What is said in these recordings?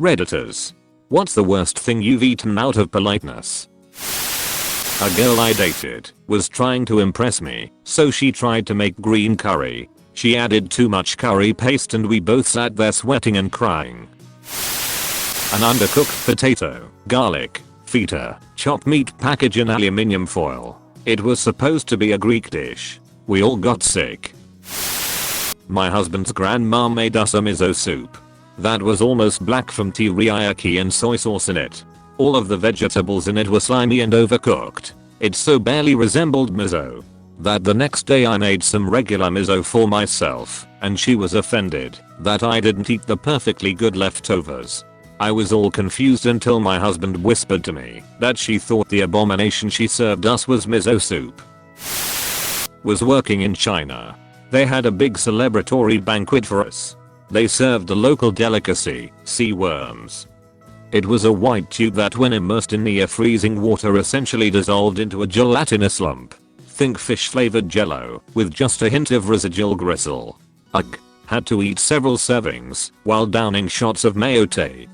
Redditors. What's the worst thing you've eaten out of politeness? A girl I dated was trying to impress me, so she tried to make green curry. She added too much curry paste and we both sat there sweating and crying. An undercooked potato, garlic, feta, chopped meat package in aluminium foil. It was supposed to be a Greek dish. We all got sick. My husband's grandma made us a miso soup. That was almost black from teriyaki and soy sauce in it. All of the vegetables in it were slimy and overcooked. It so barely resembled miso that the next day I made some regular miso for myself, and she was offended that I didn't eat the perfectly good leftovers. I was all confused until my husband whispered to me that she thought the abomination she served us was miso soup. Was working in China. They had a big celebratory banquet for us. They served a local delicacy, sea worms. It was a white tube that when immersed in near freezing water essentially dissolved into a gelatinous lump. Think fish flavored jello, with just a hint of residual gristle. Ugh. Had to eat several servings while downing shots of mayote.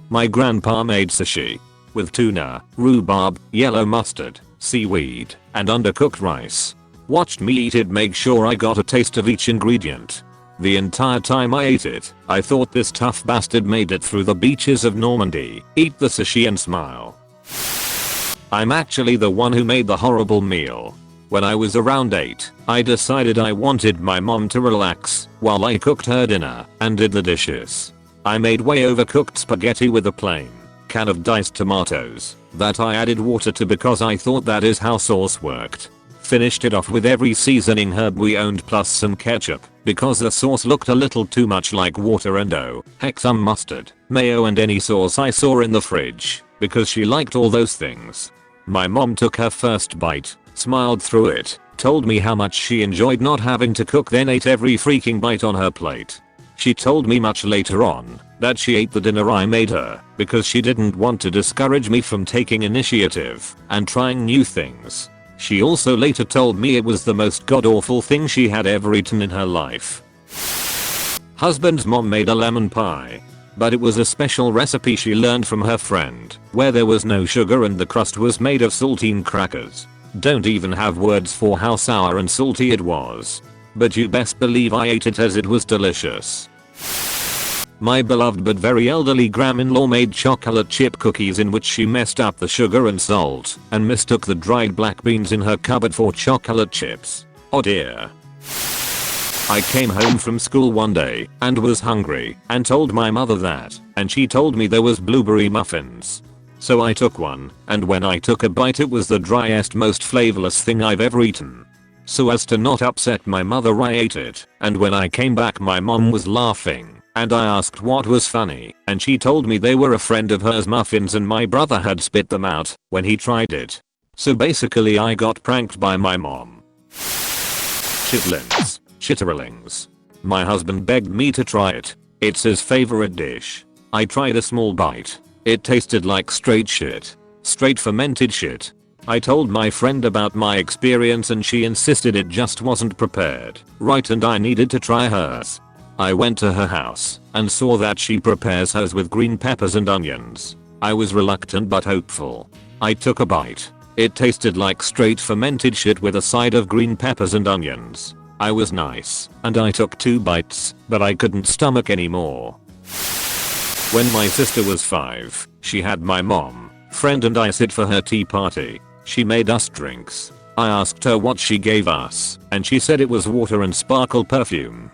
My grandpa made sushi. With tuna, rhubarb, yellow mustard, seaweed, and undercooked rice. Watched me eat it, make sure I got a taste of each ingredient. The entire time I ate it, I thought this tough bastard made it through the beaches of Normandy, eat the sushi and smile. I'm actually the one who made the horrible meal. When I was around 8, I decided I wanted my mom to relax while I cooked her dinner and did the dishes. I made way overcooked spaghetti with a plain can of diced tomatoes that I added water to because I thought that is how sauce worked. Finished it off with every seasoning herb we owned plus some ketchup because the sauce looked a little too much like water, and oh heck, some mustard, mayo and any sauce I saw in the fridge because she liked all those things. My mom took her first bite, smiled through it, told me how much she enjoyed not having to cook, then ate every freaking bite on her plate. She told me much later on that she ate the dinner I made her because she didn't want to discourage me from taking initiative and trying new things. She also later told me it was the most god-awful thing she had ever eaten in her life. Husband's mom made a lemon pie, but it was a special recipe she learned from her friend where there was no sugar and the crust was made of saltine crackers. Don't even have words for how sour and salty it was. But you best believe I ate it as it was delicious. My beloved but very elderly gram-in-law made chocolate chip cookies in which she messed up the sugar and salt and mistook the dried black beans in her cupboard for chocolate chips. Oh dear. I came home from school one day and was hungry and told my mother that, and she told me there was blueberry muffins. So I took one, and when I took a bite it was the driest, most flavorless thing I've ever eaten. So as to not upset my mother I ate it, and when I came back my mom was laughing. And I asked what was funny, and she told me they were a friend of hers muffins and my brother had spit them out when he tried it. So basically I got pranked by my mom. Chitlins. Chitterlings. My husband begged me to try it. It's his favorite dish. I tried a small bite. It tasted like straight shit. Straight fermented shit. I told my friend about my experience and she insisted it just wasn't prepared right and I needed to try hers. I went to her house and saw that she prepares hers with green peppers and onions. I was reluctant but hopeful. I took a bite. It tasted like straight fermented shit with a side of green peppers and onions. I was nice and I took 2 bites, but I couldn't stomach anymore. When my sister was 5, she had my mom, friend and I sit for her tea party. She made us drinks. I asked her what she gave us and she said it was water and sparkle perfume.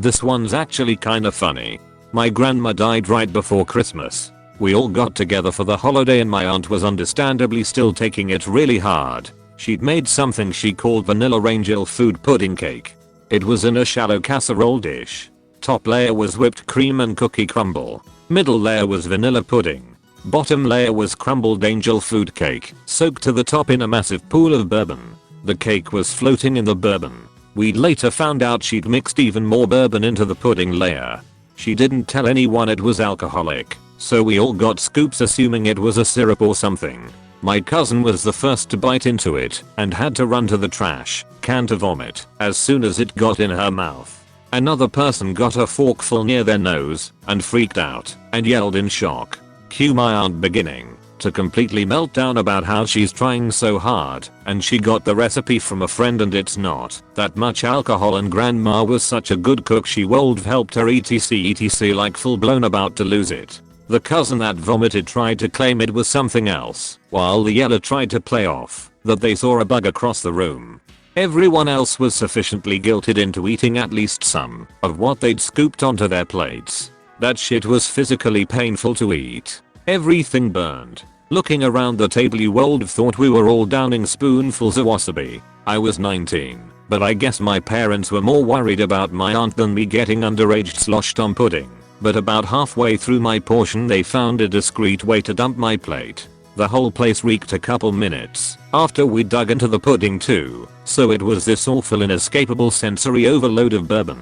This one's actually kinda funny. My grandma died right before Christmas. We all got together for the holiday and my aunt was understandably still taking it really hard. She'd made something she called vanilla angel food pudding cake. It was in a shallow casserole dish. Top layer was whipped cream and cookie crumble. Middle layer was vanilla pudding. Bottom layer was crumbled angel food cake, soaked to the top in a massive pool of bourbon. The cake was floating in the bourbon. We later found out she'd mixed even more bourbon into the pudding layer. She didn't tell anyone it was alcoholic, so we all got scoops assuming it was a syrup or something. My cousin was the first to bite into it and had to run to the trash can to vomit as soon as it got in her mouth. Another person got a forkful near their nose and freaked out and yelled in shock. Cue my aunt beginning to completely melt down about how she's trying so hard and she got the recipe from a friend and it's not that much alcohol and grandma was such a good cook she would have helped her etc like full blown about to lose it. The cousin that vomited tried to claim it was something else while the yeller tried to play off that they saw a bug across the room. Everyone else was sufficiently guilted into eating at least some of what they'd scooped onto their plates. That shit was physically painful to eat. Everything burned. Looking around the table you would have thought we were all downing spoonfuls of wasabi. I was 19, but I guess my parents were more worried about my aunt than me getting underage sloshed on pudding. But about halfway through my portion they found a discreet way to dump my plate. The whole place reeked a couple minutes after we dug into the pudding too, so it was this awful inescapable sensory overload of bourbon.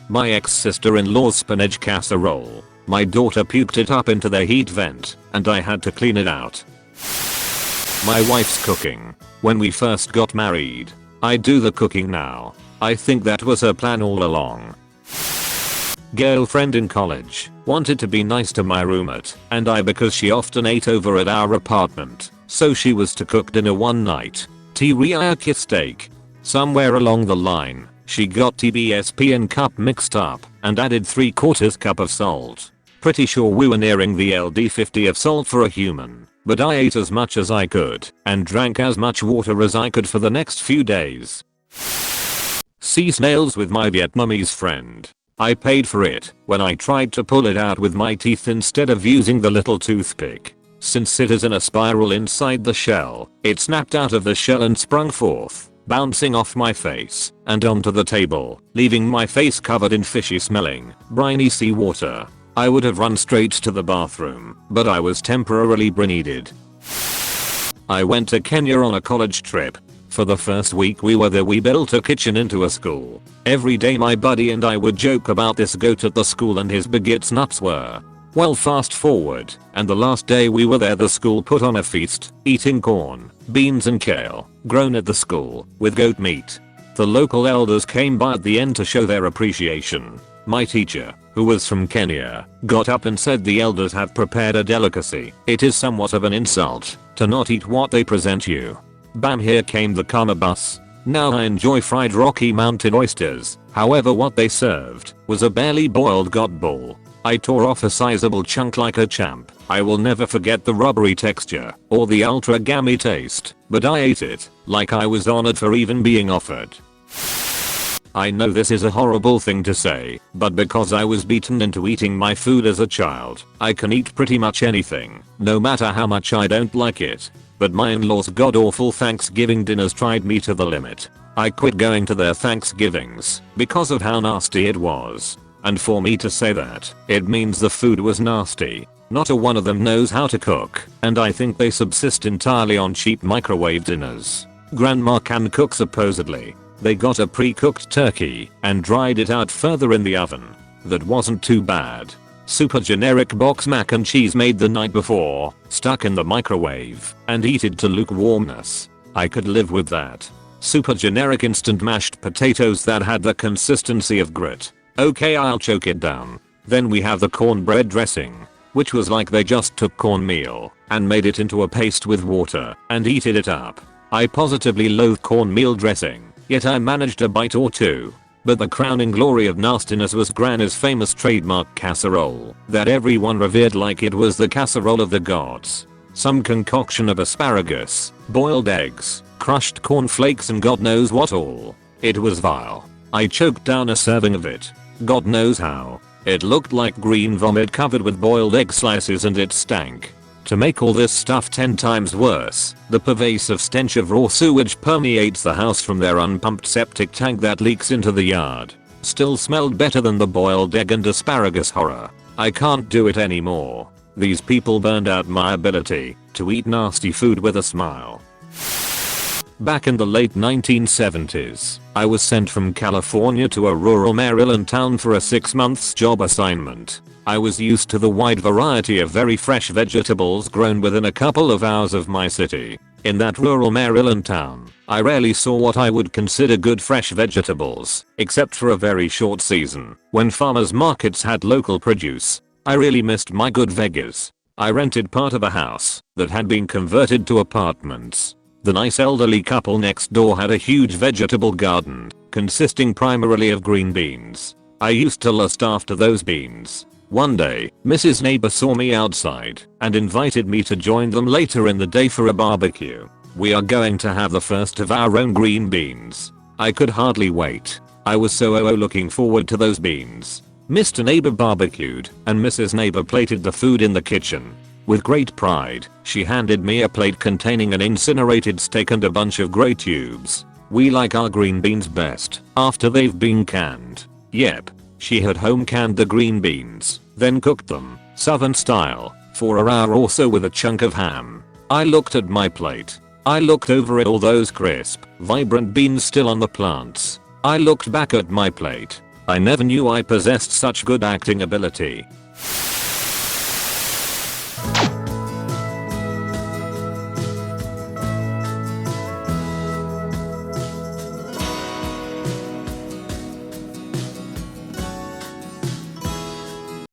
My ex-sister-in-law's spinach casserole. My daughter puked it up into the heat vent and I had to clean it out. My wife's cooking. When we first got married, I do the cooking now. I think that was her plan all along. Girlfriend in college wanted to be nice to my roommate and I because she often ate over at our apartment, so she was to cook dinner one night. Teriyaki steak. Somewhere along the line, she got TBSP and cup mixed up and added 3/4 cup of salt. Pretty sure we were nearing the LD50 of salt for a human, but I ate as much as I could and drank as much water as I could for the next few days. Sea snails with my Vietnamese friend. I paid for it when I tried to pull it out with my teeth instead of using the little toothpick. Since it is in a spiral inside the shell, it snapped out of the shell and sprung forth, bouncing off my face and onto the table, leaving my face covered in fishy smelling, briny seawater. I would have run straight to the bathroom, but I was temporarily brinded. I went to Kenya on a college trip. For the first week we were there we built a kitchen into a school. Every day my buddy and I would joke about this goat at the school and his bigots nuts were. Well, fast forward, and the last day we were there the school put on a feast, eating corn, beans and kale, grown at the school, with goat meat. The local elders came by at the end to show their appreciation. My teacher, who was from Kenya, got up and said the elders have prepared a delicacy. It is somewhat of an insult to not eat what they present you. Bam, here came the karma bus. Now I enjoy fried Rocky Mountain oysters, however what they served was a barely boiled got bull. I tore off a sizable chunk like a champ. I will never forget the rubbery texture or the ultra gammy taste, but I ate it like I was honored for even being offered. I know this is a horrible thing to say, but because I was beaten into eating my food as a child, I can eat pretty much anything, no matter how much I don't like it. But my in-laws' god-awful Thanksgiving dinners tried me to the limit. I quit going to their Thanksgivings because of how nasty it was. And for me to say that, it means the food was nasty. Not a one of them knows how to cook, and I think they subsist entirely on cheap microwave dinners. Grandma can cook supposedly. They got a pre-cooked turkey and dried it out further in the oven. That wasn't too bad. Super generic box mac and cheese made the night before, stuck in the microwave, and heated to lukewarmness. I could live with that. Super generic instant mashed potatoes that had the consistency of grit. Okay, I'll choke it down. Then we have the cornbread dressing, which was like they just took cornmeal and made it into a paste with water and heated it up. I positively loathe cornmeal dressing, yet I managed a bite or two. But the crowning glory of nastiness was Granny's famous trademark casserole that everyone revered like it was the casserole of the gods. Some concoction of asparagus, boiled eggs, crushed cornflakes and God knows what all. It was vile. I choked down a serving of it. God knows how. It looked like green vomit covered with boiled egg slices and it stank. To make all this stuff 10 times worse, the pervasive stench of raw sewage permeates the house from their unpumped septic tank that leaks into the yard. Still smelled better than the boiled egg and asparagus horror. I can't do it anymore. These people burned out my ability to eat nasty food with a smile. Back in the late 1970s, I was sent from California to a rural Maryland town for a 6 months job assignment. I was used to the wide variety of very fresh vegetables grown within a couple of hours of my city. In that rural Maryland town, I rarely saw what I would consider good fresh vegetables, except for a very short season, when farmers markets had local produce. I really missed my good veggies. I rented part of a house that had been converted to apartments. The nice elderly couple next door had a huge vegetable garden, consisting primarily of green beans. I used to lust after those beans. One day, Mrs. Neighbor saw me outside and invited me to join them later in the day for a barbecue. We are going to have the first of our own green beans. I could hardly wait. I was so looking forward to those beans. Mr. Neighbor barbecued and Mrs. Neighbor plated the food in the kitchen. With great pride, she handed me a plate containing an incinerated steak and a bunch of gray tubes. We like our green beans best after they've been canned. Yep. She had home canned the green beans, then cooked them, southern style, for an hour or so with a chunk of ham. I looked at my plate. I looked over at all those crisp, vibrant beans still on the plants. I looked back at my plate. I never knew I possessed such good acting ability.